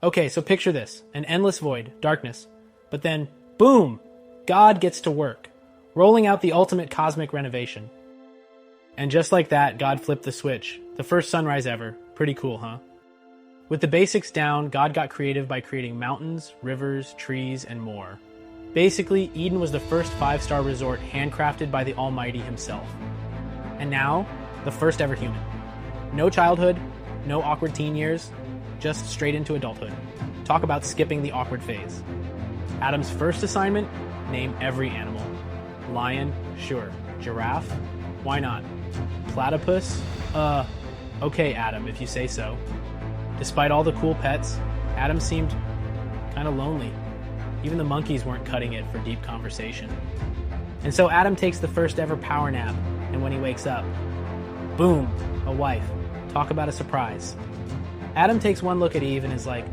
Okay, so picture this, an endless void, darkness. But then, boom, God gets to work, rolling out the ultimate cosmic renovation. And just like that, God flipped the switch. The first sunrise ever. Pretty cool, huh? With the basics down, God got creative by creating mountains, rivers, trees, and more. Basically, Eden was the first 5-star resort handcrafted by the Almighty himself. And now, the first ever human. No childhood, no awkward teen years, just straight into adulthood. Talk about skipping the awkward phase. Adam's first assignment, name every animal. Lion, sure. Giraffe? Why not? Platypus? Okay, Adam, if you say so. Despite all the cool pets, Adam seemed kind of lonely. Even the monkeys weren't cutting it for deep conversation. And so Adam takes the first ever power nap, and when he wakes up, boom, a wife. Talk about a surprise. Adam takes one look at Eve and is like,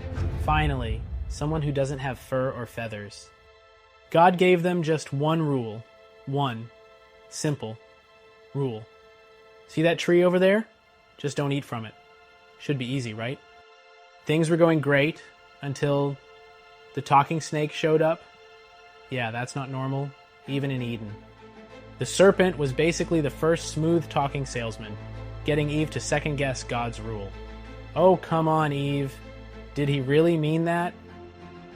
finally, someone who doesn't have fur or feathers. God gave them just one rule. One simple rule. See that tree over there? Just don't eat from it. Should be easy, right? Things were going great until the talking snake showed up. Yeah, that's not normal, even in Eden. The serpent was basically the first smooth talking salesman, getting Eve to second guess God's rule. Oh, come on, Eve. Did he really mean that?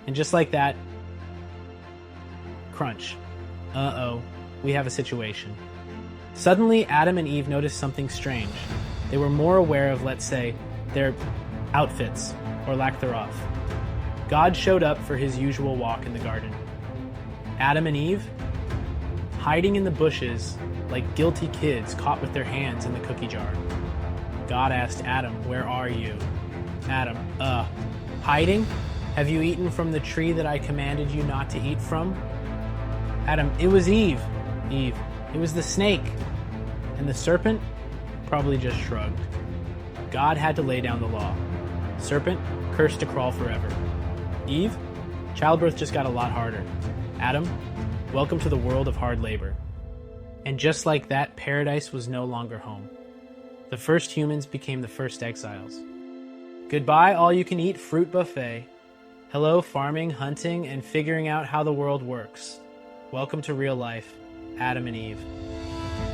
And just like that, crunch. Uh-oh, we have a situation. Suddenly, Adam and Eve noticed something strange. They were more aware of, let's say, their outfits, or lack thereof. God showed up for his usual walk in the garden. Adam and Eve, hiding in the bushes like guilty kids caught with their hands in the cookie jar. God asked Adam, "Where are you?" Adam, hiding? Have you eaten from the tree that I commanded you not to eat from? Adam, it was Eve. Eve, it was the snake. And the serpent probably just shrugged. God had to lay down the law. Serpent, cursed to crawl forever. Eve, childbirth just got a lot harder. Adam, welcome to the world of hard labor. And just like that, paradise was no longer home. The first humans became the first exiles. Goodbye, all-you-can-eat fruit buffet. Hello, farming, hunting, and figuring out how the world works. Welcome to real life, Adam and Eve.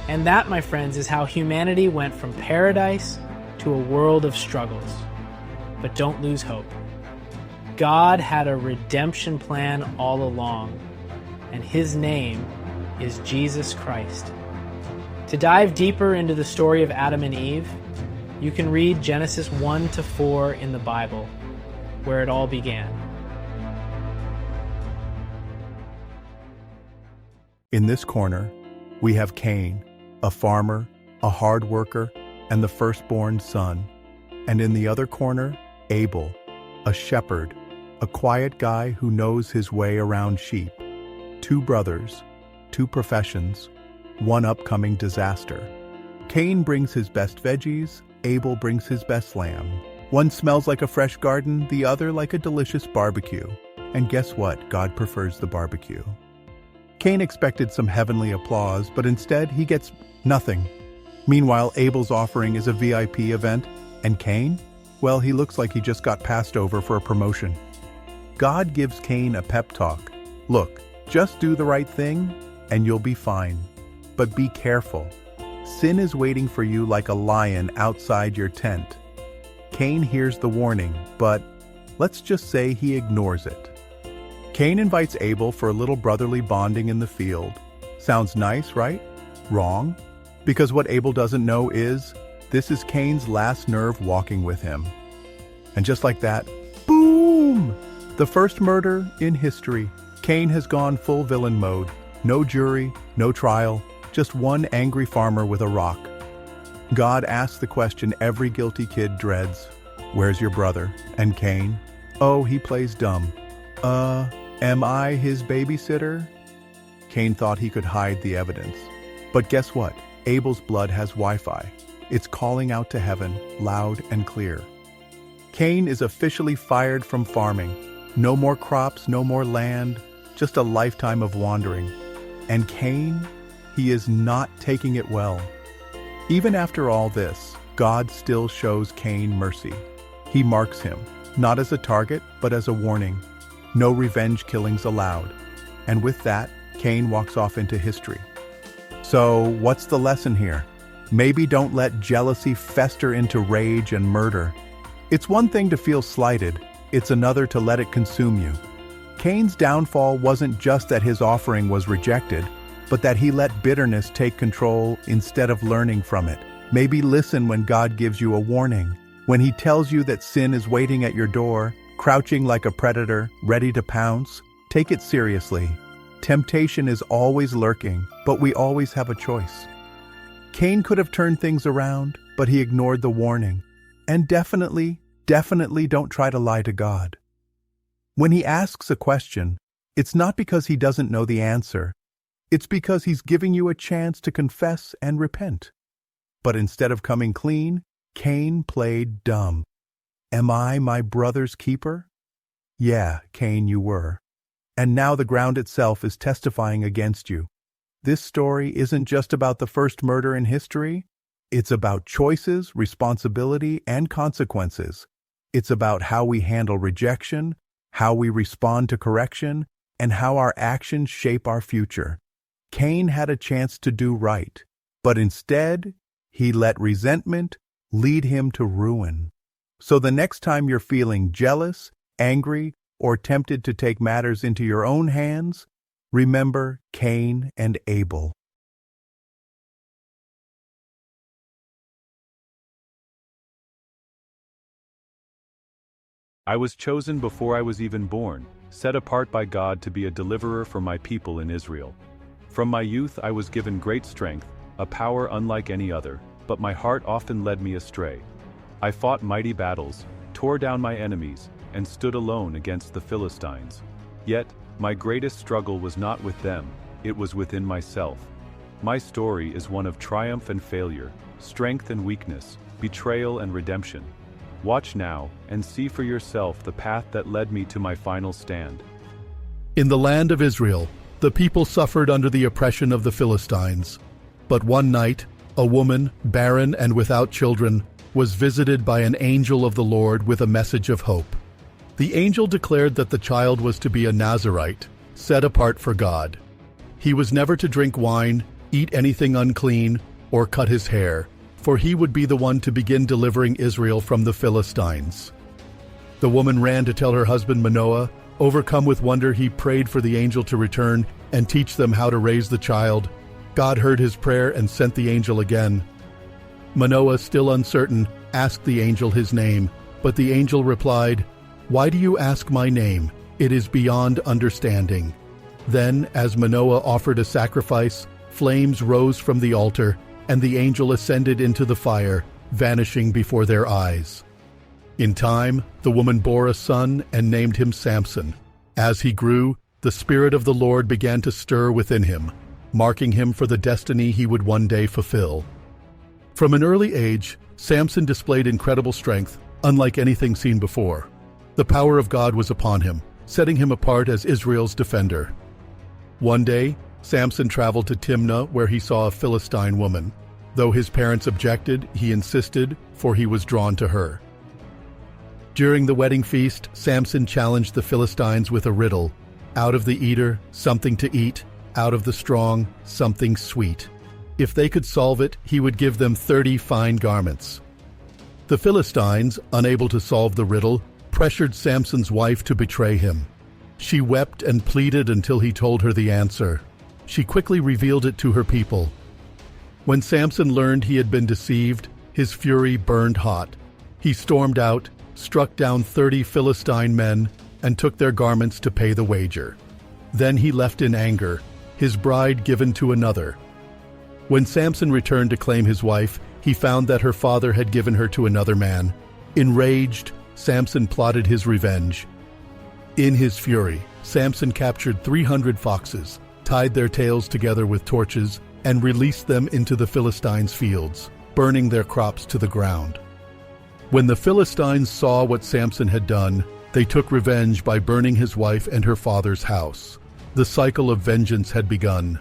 And that, my friends, is how humanity went from paradise to a world of struggles. But don't lose hope. God had a redemption plan all along, and his name is Jesus Christ. To dive deeper into the story of Adam and Eve, you can read Genesis 1 to 4 in the Bible, where it all began. In this corner, we have Cain, a farmer, a hard worker, and the firstborn son. And in the other corner, Abel, a shepherd, a quiet guy who knows his way around sheep. Two brothers, two professions, one upcoming disaster. Cain brings his best veggies, Abel brings his best lamb. One smells like a fresh garden, the other like a delicious barbecue. And guess what? God prefers the barbecue. Cain expected some heavenly applause, but instead he gets nothing. Meanwhile, Abel's offering is a VIP event, and Cain? Well, he looks like he just got passed over for a promotion. God gives Cain a pep talk. Look, just do the right thing, and you'll be fine. But be careful. Sin is waiting for you like a lion outside your tent. Cain hears the warning, but let's just say he ignores it. Cain invites Abel for a little brotherly bonding in the field. Sounds nice, right? Wrong. Because what Abel doesn't know is, this is Cain's last nerve walking with him. And just like that, boom! The first murder in history. Cain has gone full villain mode. No jury, no trial, just one angry farmer with a rock. God asks the question every guilty kid dreads. Where's your brother? And Cain? Oh, he plays dumb. Am I his babysitter? Cain thought he could hide the evidence. But guess what? Abel's blood has Wi-Fi. It's calling out to heaven, loud and clear. Cain is officially fired from farming. No more crops, no more land, just a lifetime of wandering. And Cain, he is not taking it well. Even after all this, God still shows Cain mercy. He marks him. not as a target, but as a warning. No revenge killings allowed. And with that, Cain walks off into history. So, what's the lesson here? Maybe don't let jealousy fester into rage and murder. It's one thing to feel slighted, it's another to let it consume you. Cain's downfall wasn't just that his offering was rejected, but that he let bitterness take control instead of learning from it. Maybe listen when God gives you a warning, when he tells you that sin is waiting at your door, crouching like a predator, ready to pounce. Take it seriously. Temptation is always lurking, but we always have a choice. Cain could have turned things around, but he ignored the warning. And definitely don't try to lie to God. When he asks a question, it's not because he doesn't know the answer. It's because he's giving you a chance to confess and repent. But instead of coming clean, Cain played dumb. Am I my brother's keeper? Yeah, Cain, you were. And now the ground itself is testifying against you. This story isn't just about the first murder in history. It's about choices, responsibility, and consequences. It's about how we handle rejection, how we respond to correction, and how our actions shape our future. Cain had a chance to do right, but instead, he let resentment lead him to ruin. So the next time you're feeling jealous, angry, or tempted to take matters into your own hands, remember Cain and Abel. I was chosen before I was even born, set apart by God to be a deliverer for my people in Israel. From my youth I was given great strength, a power unlike any other, but my heart often led me astray. I fought mighty battles, tore down my enemies, and stood alone against the Philistines. Yet, my greatest struggle was not with them, it was within myself. My story is one of triumph and failure, strength and weakness, betrayal and redemption. Watch now, and see for yourself the path that led me to my final stand. In the land of Israel, the people suffered under the oppression of the Philistines. But one night, a woman, barren and without children, was visited by an angel of the Lord with a message of hope. The angel declared that the child was to be a Nazirite, set apart for God. He was never to drink wine, eat anything unclean, or cut his hair, for he would be the one to begin delivering Israel from the Philistines. The woman ran to tell her husband Manoah. Overcome with wonder, he prayed for the angel to return and teach them how to raise the child. God heard his prayer and sent the angel again. Manoah, still uncertain, asked the angel his name, but the angel replied, "Why do you ask my name? It is beyond understanding." Then, as Manoah offered a sacrifice, flames rose from the altar, and the angel ascended into the fire, vanishing before their eyes. In time, the woman bore a son and named him Samson. As he grew, the Spirit of the Lord began to stir within him, marking him for the destiny he would one day fulfill. From an early age, Samson displayed incredible strength, unlike anything seen before. The power of God was upon him, setting him apart as Israel's defender. One day, Samson traveled to Timnah, where he saw a Philistine woman. Though his parents objected, he insisted, for he was drawn to her. During the wedding feast, Samson challenged the Philistines with a riddle. Out of the eater, something to eat. Out of the strong, something sweet. If they could solve it, he would give them 30 fine garments. The Philistines, unable to solve the riddle, pressured Samson's wife to betray him. She wept and pleaded until he told her the answer. She quickly revealed it to her people. When Samson learned he had been deceived, his fury burned hot. He stormed out, struck down 30 Philistine men, and took their garments to pay the wager. Then he left in anger, his bride given to another. When Samson returned to claim his wife, he found that her father had given her to another man. Enraged, Samson plotted his revenge. In his fury, Samson captured 300 foxes, tied their tails together with torches, and released them into the Philistines' fields, burning their crops to the ground. When the Philistines saw what Samson had done, they took revenge by burning his wife and her father's house. The cycle of vengeance had begun.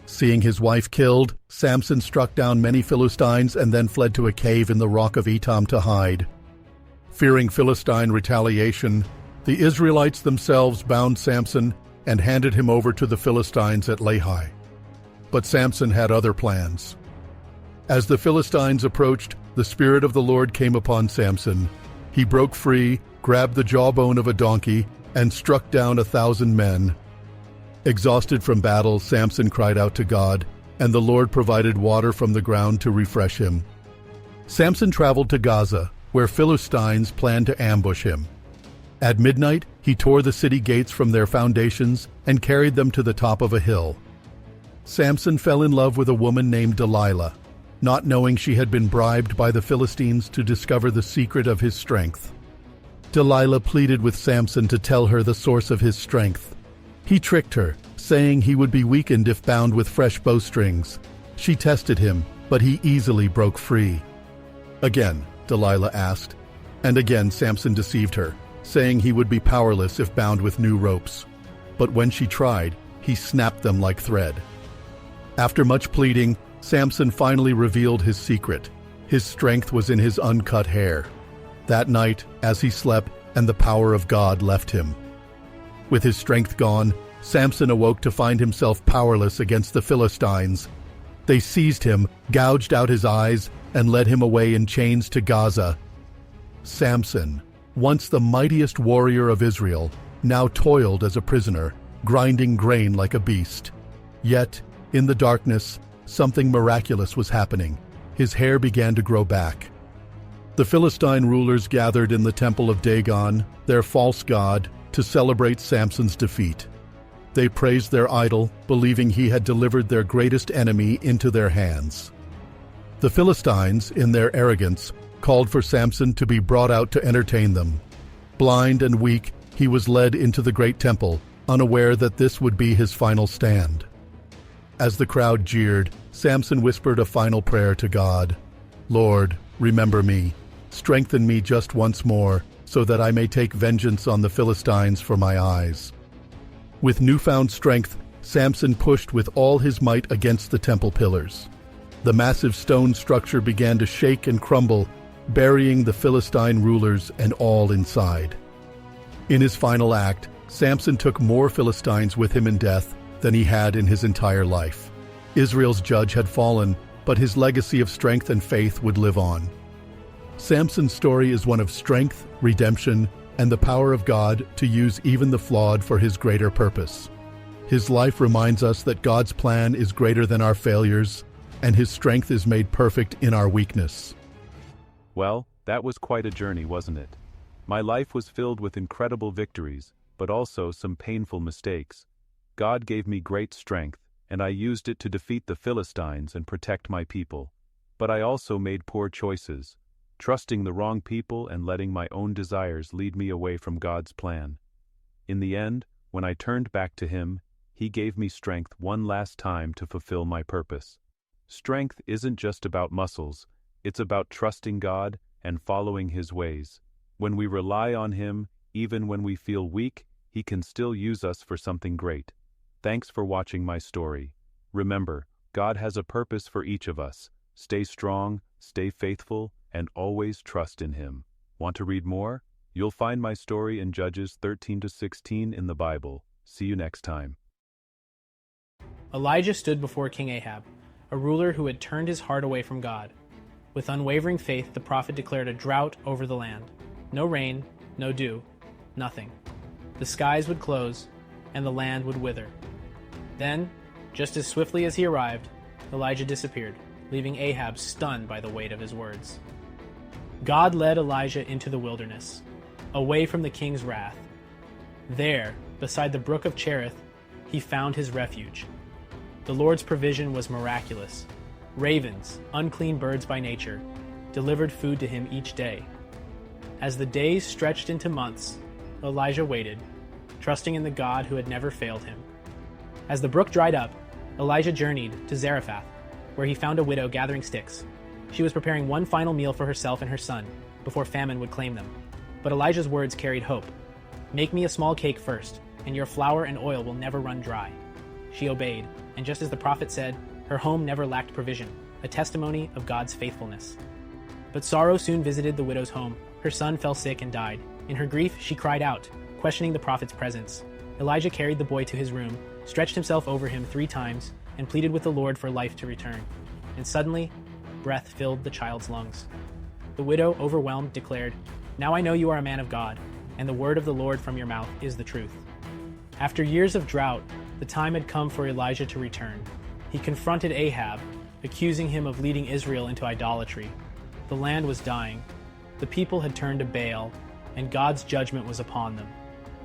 Seeing his wife killed, Samson struck down many Philistines and then fled to a cave in the rock of Etam to hide. Fearing Philistine retaliation, the Israelites themselves bound Samson and handed him over to the Philistines at Lehi. But Samson had other plans. As the Philistines approached, the Spirit of the Lord came upon Samson. He broke free, grabbed the jawbone of a donkey, and struck down 1,000 men. Exhausted from battle, Samson cried out to God, and the Lord provided water from the ground to refresh him. Samson traveled to Gaza, where Philistines planned to ambush him. At midnight, he tore the city gates from their foundations and carried them to the top of a hill. Samson fell in love with a woman named Delilah, not knowing she had been bribed by the Philistines to discover the secret of his strength. Delilah pleaded with Samson to tell her the source of his strength. He tricked her, saying he would be weakened if bound with fresh bowstrings. She tested him, but he easily broke free. Again, Delilah asked, and again Samson deceived her, saying he would be powerless if bound with new ropes. But when she tried, he snapped them like thread. After much pleading, Samson finally revealed his secret. His strength was in his uncut hair. That night, as he slept, and the power of God left him. With his strength gone, Samson awoke to find himself powerless against the Philistines. They seized him, gouged out his eyes, and led him away in chains to Gaza. Samson, once the mightiest warrior of Israel, now toiled as a prisoner, grinding grain like a beast. Yet, in the darkness, something miraculous was happening. His hair began to grow back. The Philistine rulers gathered in the temple of Dagon, their false god, to celebrate Samson's defeat. They praised their idol, believing he had delivered their greatest enemy into their hands. The Philistines, in their arrogance, called for Samson to be brought out to entertain them. Blind and weak, he was led into the great temple, unaware that this would be his final stand. As the crowd jeered, Samson whispered a final prayer to God. "Lord, remember me. Strengthen me just once more, so that I may take vengeance on the Philistines for my eyes." With newfound strength, Samson pushed with all his might against the temple pillars. The massive stone structure began to shake and crumble, burying the Philistine rulers and all inside. In his final act, Samson took more Philistines with him in death than he had in his entire life. Israel's judge had fallen, but his legacy of strength and faith would live on. Samson's story is one of strength, redemption, and the power of God to use even the flawed for his greater purpose. His life reminds us that God's plan is greater than our failures, and his strength is made perfect in our weakness. Well, that was quite a journey, wasn't it? My life was filled with incredible victories, but also some painful mistakes. God gave me great strength, and I used it to defeat the Philistines and protect my people. But I also made poor choices, trusting the wrong people and letting my own desires lead me away from God's plan. In the end, when I turned back to Him, He gave me strength one last time to fulfill my purpose. Strength isn't just about muscles, it's about trusting God and following His ways. When we rely on Him, even when we feel weak, He can still use us for something great. Thanks for watching my story. Remember, God has a purpose for each of us. Stay strong, stay faithful, and always trust in Him. Want to read more? You'll find my story in Judges 13-16 in the Bible. See you next time. Elijah stood before King Ahab, a ruler who had turned his heart away from God. With unwavering faith, the prophet declared a drought over the land. No rain, no dew, nothing. The skies would close, and the land would wither. Then, just as swiftly as he arrived, Elijah disappeared, leaving Ahab stunned by the weight of his words. God led Elijah into the wilderness, away from the king's wrath. There, beside the brook of Cherith, he found his refuge. The Lord's provision was miraculous. Ravens, unclean birds by nature, delivered food to him each day. As the days stretched into months, Elijah waited, trusting in the God who had never failed him. As the brook dried up, Elijah journeyed to Zarephath, where he found a widow gathering sticks. She was preparing one final meal for herself and her son, before famine would claim them. But Elijah's words carried hope. "Make me a small cake first, and your flour and oil will never run dry." She obeyed, and just as the prophet said, her home never lacked provision, a testimony of God's faithfulness. But sorrow soon visited the widow's home, Her son fell sick and died. In her grief, she cried out, questioning the prophet's presence. Elijah carried the boy to his room, stretched himself over him 3 times, and pleaded with the Lord for life to return. And suddenly, breath filled the child's lungs. The widow, overwhelmed, declared, "Now I know you are a man of God, and the word of the Lord from your mouth is the truth." After years of drought, the time had come for Elijah to return. He confronted Ahab, accusing him of leading Israel into idolatry. The land was dying. The people had turned to Baal, and God's judgment was upon them.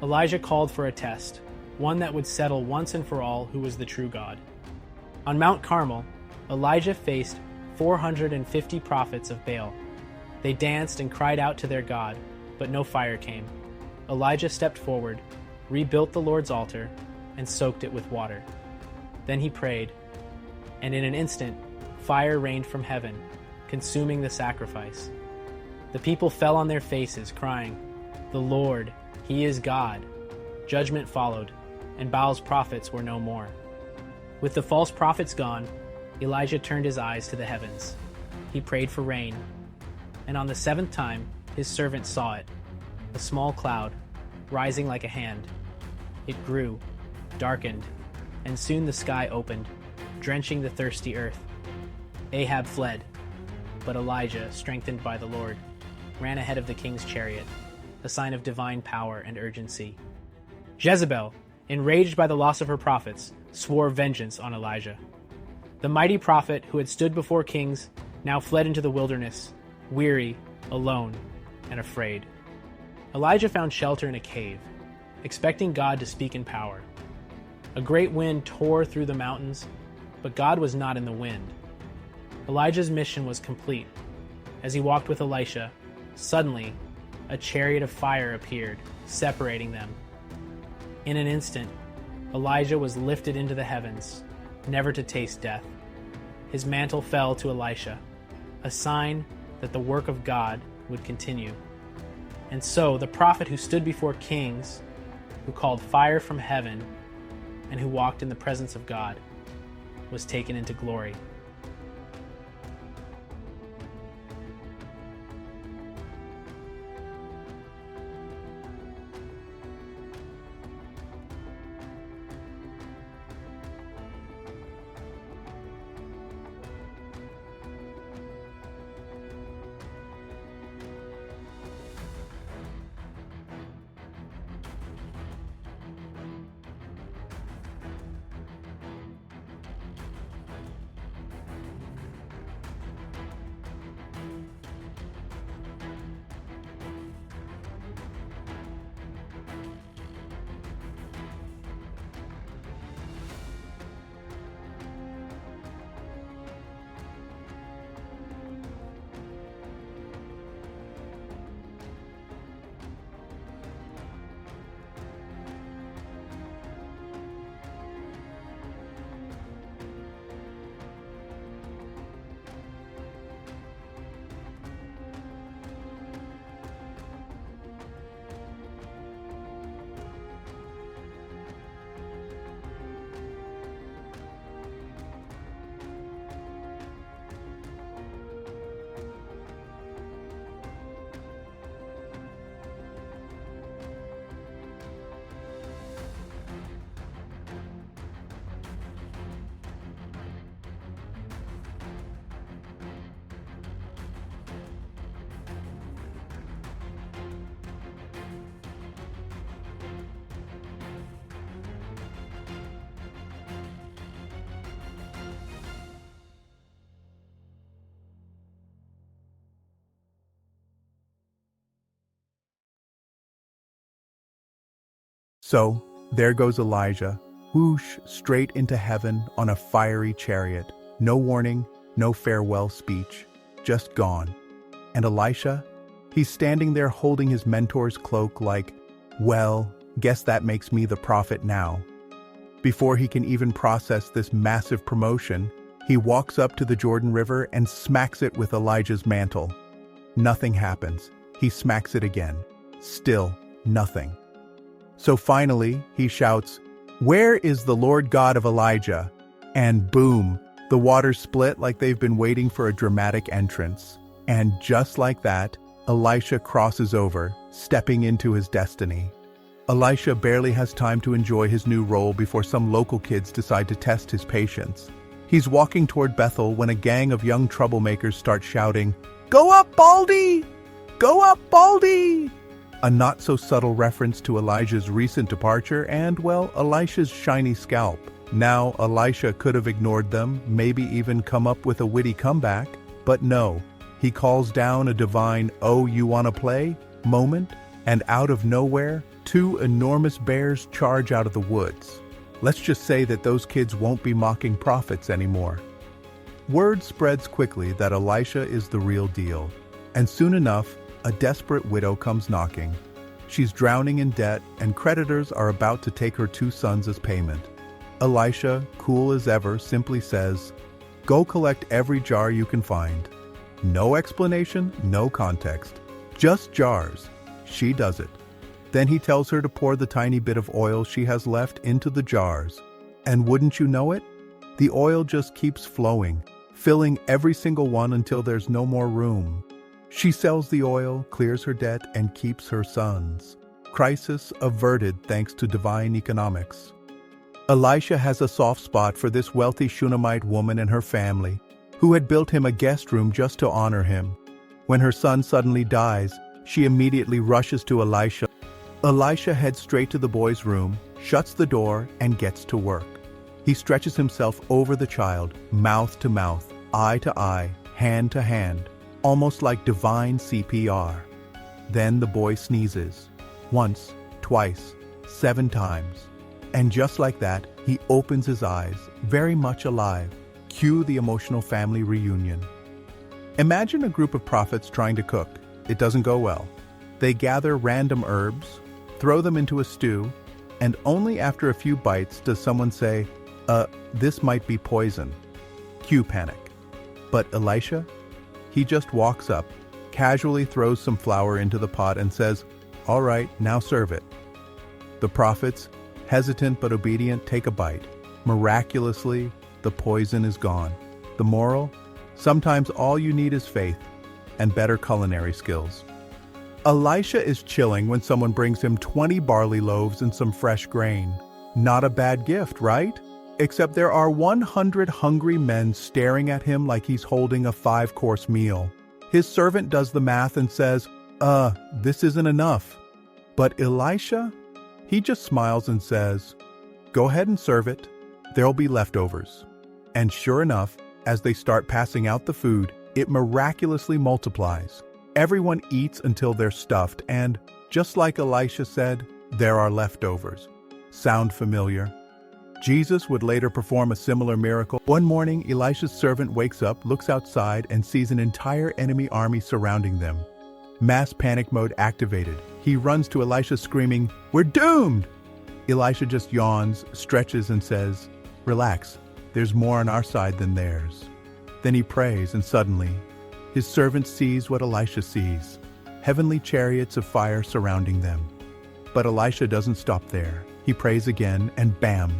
Elijah called for a test, one that would settle once and for all who was the true God. On Mount Carmel, Elijah faced 450 prophets of Baal. They danced and cried out to their God, but no fire came. Elijah stepped forward, rebuilt the Lord's altar, and soaked it with water. Then he prayed, and in an instant, fire rained from heaven, consuming the sacrifice. The people fell on their faces, crying, "The Lord, He is God." Judgment followed, and Baal's prophets were no more. With the false prophets gone, Elijah turned his eyes to the heavens. He prayed for rain, and on the 7th time, his servant saw it, a small cloud, rising like a hand. It grew, darkened, and soon the sky opened, drenching the thirsty earth. Ahab fled, but Elijah, strengthened by the Lord, ran ahead of the king's chariot, a sign of divine power and urgency. Jezebel, enraged by the loss of her prophets, swore vengeance on Elijah. The mighty prophet who had stood before kings now fled into the wilderness, weary, alone, and afraid. Elijah found shelter in a cave, expecting God to speak in power. A great wind tore through the mountains, but God was not in the wind. Elijah's mission was complete. As he walked with Elisha, suddenly, a chariot of fire appeared, separating them. In an instant, Elijah was lifted into the heavens, never to taste death. His mantle fell to Elisha, a sign that the work of God would continue. And so, the prophet who stood before kings, who called fire from heaven, and who walked in the presence of God, was taken into glory. So, there goes Elijah, whoosh, straight into heaven on a fiery chariot. No warning, no farewell speech, just gone. And Elisha? He's standing there holding his mentor's cloak like, well, guess that makes me the prophet now. Before he can even process this massive promotion, he walks up to the Jordan River and smacks it with Elijah's mantle. Nothing happens. He smacks it again. Still, nothing. So finally, he shouts, "Where is the Lord God of Elijah?" And boom, the waters split like they've been waiting for a dramatic entrance. And just like that, Elisha crosses over, stepping into his destiny. Elisha barely has time to enjoy his new role before some local kids decide to test his patience. He's walking toward Bethel when a gang of young troublemakers start shouting, "Go up, Baldy! Go up, Baldy!" A not-so-subtle reference to Elijah's recent departure and, well, Elisha's shiny scalp. Now, Elisha could have ignored them, maybe even come up with a witty comeback, but no. He calls down a divine, "Oh, you wanna play?" moment, and out of nowhere, two enormous bears charge out of the woods. Let's just say that those kids won't be mocking prophets anymore. Word spreads quickly that Elisha is the real deal, and soon enough, a desperate widow comes knocking. She's drowning in debt, and creditors are about to take her 2 sons as payment. Elisha, cool as ever, simply says, "Go collect every jar you can find." No explanation, no context. Just jars. She does it. Then he tells her to pour the tiny bit of oil she has left into the jars. And wouldn't you know it? The oil just keeps flowing, filling every single one until there's no more room. She sells the oil, clears her debt, and keeps her sons. Crisis averted thanks to divine economics. Elisha has a soft spot for this wealthy Shunammite woman and her family, who had built him a guest room just to honor him. When her son suddenly dies, she immediately rushes to Elisha. Elisha heads straight to the boy's room, shuts the door, and gets to work. He stretches himself over the child, mouth to mouth, eye to eye, hand to hand, almost like divine CPR. Then the boy sneezes. Once, twice, 7 times. And just like that, he opens his eyes, very much alive. Cue the emotional family reunion. Imagine a group of prophets trying to cook. It doesn't go well. They gather random herbs, throw them into a stew, and only after a few bites does someone say, this might be poison. Cue panic. But Elisha? He just walks up, casually throws some flour into the pot and says, "All right, now serve it." The prophets, hesitant but obedient, take a bite. Miraculously, the poison is gone. The moral? Sometimes all you need is faith and better culinary skills. Elisha is chilling when someone brings him 20 barley loaves and some fresh grain. Not a bad gift, right? Except there are 100 hungry men staring at him like he's holding a 5-course meal. His servant does the math and says, this isn't enough. But Elisha? He just smiles and says, "Go ahead and serve it. There'll be leftovers." And sure enough, as they start passing out the food, it miraculously multiplies. Everyone eats until they're stuffed, and, just like Elisha said, there are leftovers. Sound familiar? Jesus would later perform a similar miracle. One morning, Elisha's servant wakes up, looks outside, and sees an entire enemy army surrounding them. Mass panic mode activated. He runs to Elisha screaming, "We're doomed!" Elisha just yawns, stretches, and says, "Relax, there's more on our side than theirs." Then he prays, and suddenly, his servant sees what Elisha sees, heavenly chariots of fire surrounding them. But Elisha doesn't stop there. He prays again, and bam,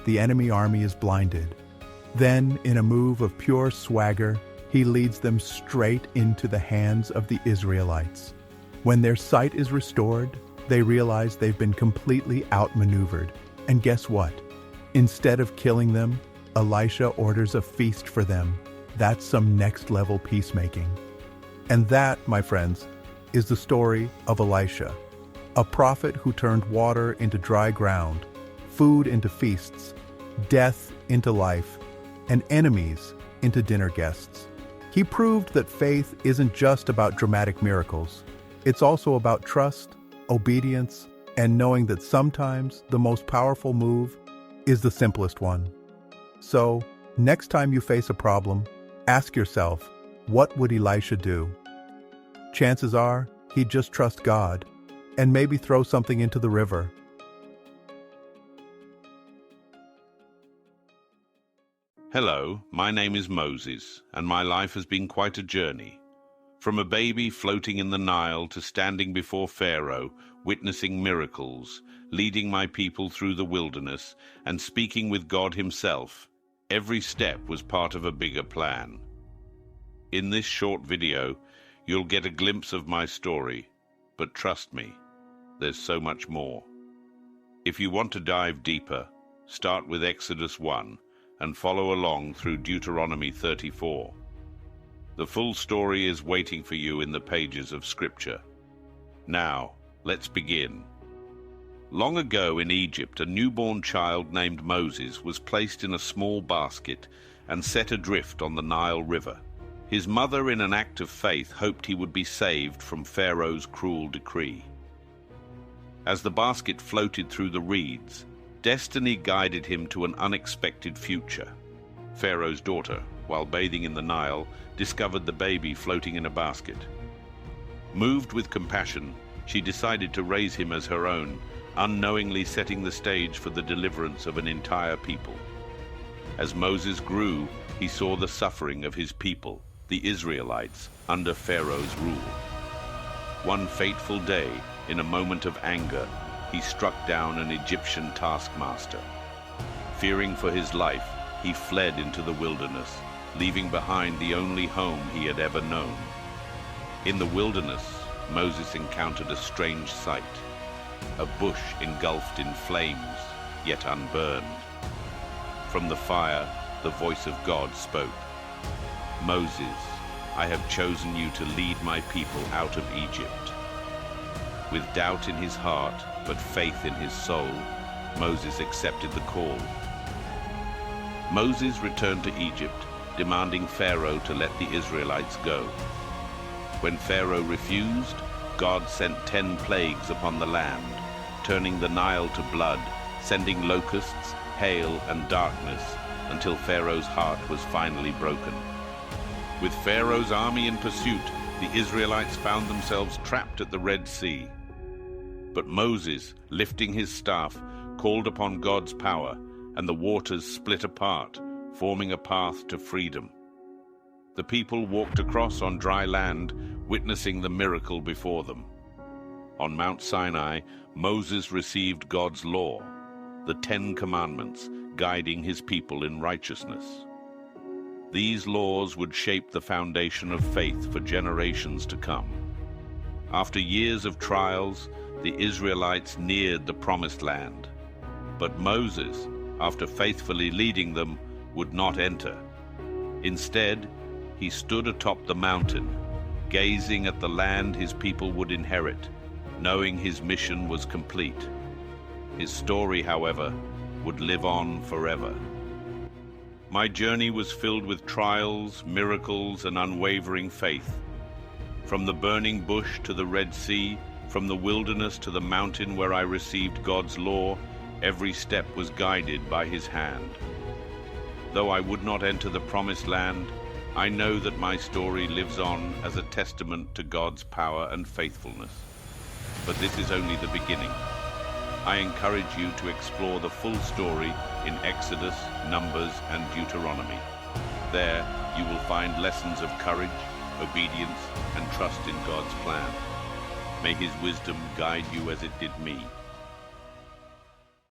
the enemy army is blinded. Then, in a move of pure swagger, he leads them straight into the hands of the Israelites. When their sight is restored, they realize they've been completely outmaneuvered. And guess what? Instead of killing them, Elisha orders a feast for them. That's some next-level peacemaking. And that, my friends, is the story of Elisha, a prophet who turned water into dry ground, food into feasts, death into life, and enemies into dinner guests. He proved that faith isn't just about dramatic miracles. It's also about trust, obedience, and knowing that sometimes the most powerful move is the simplest one. So, next time you face a problem, ask yourself, what would Elisha do? Chances are, he'd just trust God, and maybe throw something into the river. Hello, my name is Moses, and my life has been quite a journey. From a baby floating in the Nile to standing before Pharaoh, witnessing miracles, leading my people through the wilderness, and speaking with God himself, every step was part of a bigger plan. In this short video, You'll get a glimpse of my story, but trust me, there's so much more. If you want to dive deeper, start with Exodus 1 and follow along through Deuteronomy 34. The full story is waiting for you in the pages of Scripture. Now, let's begin. Long ago in Egypt, a newborn child named Moses was placed in a small basket and set adrift on the Nile River. His mother, in an act of faith, hoped he would be saved from Pharaoh's cruel decree. As the basket floated through the reeds, destiny guided him to an unexpected future. Pharaoh's daughter, while bathing in the Nile, discovered the baby floating in a basket. Moved with compassion, she decided to raise him as her own, unknowingly setting the stage for the deliverance of an entire people. As Moses grew, he saw the suffering of his people, the Israelites, under Pharaoh's rule. One fateful day, in a moment of anger, he struck down an Egyptian taskmaster. Fearing for his life, he fled into the wilderness, leaving behind the only home he had ever known. In the wilderness, Moses encountered a strange sight, a bush engulfed in flames, yet unburned. From the fire, the voice of God spoke. Moses, I have chosen you to lead my people out of Egypt. With doubt in his heart, but faith in his soul, Moses accepted the call. Moses returned to Egypt, demanding Pharaoh to let the Israelites go. When Pharaoh refused, God sent 10 plagues upon the land, turning the Nile to blood, sending locusts, hail, and darkness, until Pharaoh's heart was finally broken. With Pharaoh's army in pursuit, the Israelites found themselves trapped at the Red Sea. But Moses, lifting his staff, called upon God's power, and the waters split apart, forming a path to freedom. The people walked across on dry land, witnessing the miracle before them. On Mount Sinai, Moses received God's law, the 10 Commandments, guiding his people in righteousness. These laws would shape the foundation of faith for generations to come. After years of trials, the Israelites neared the Promised Land. But Moses, after faithfully leading them, would not enter. Instead, he stood atop the mountain, gazing at the land his people would inherit, knowing his mission was complete. His story, however, would live on forever. My journey was filled with trials, miracles, and unwavering faith. From the burning bush to the Red Sea, from the wilderness to the mountain where I received God's law, every step was guided by his hand. Though I would not enter the Promised Land, I know that my story lives on as a testament to God's power and faithfulness. But this is only the beginning. I encourage you to explore the full story in Exodus, Numbers, and Deuteronomy. There, you will find lessons of courage, obedience, and trust in God's plan. May his wisdom guide you as it did me.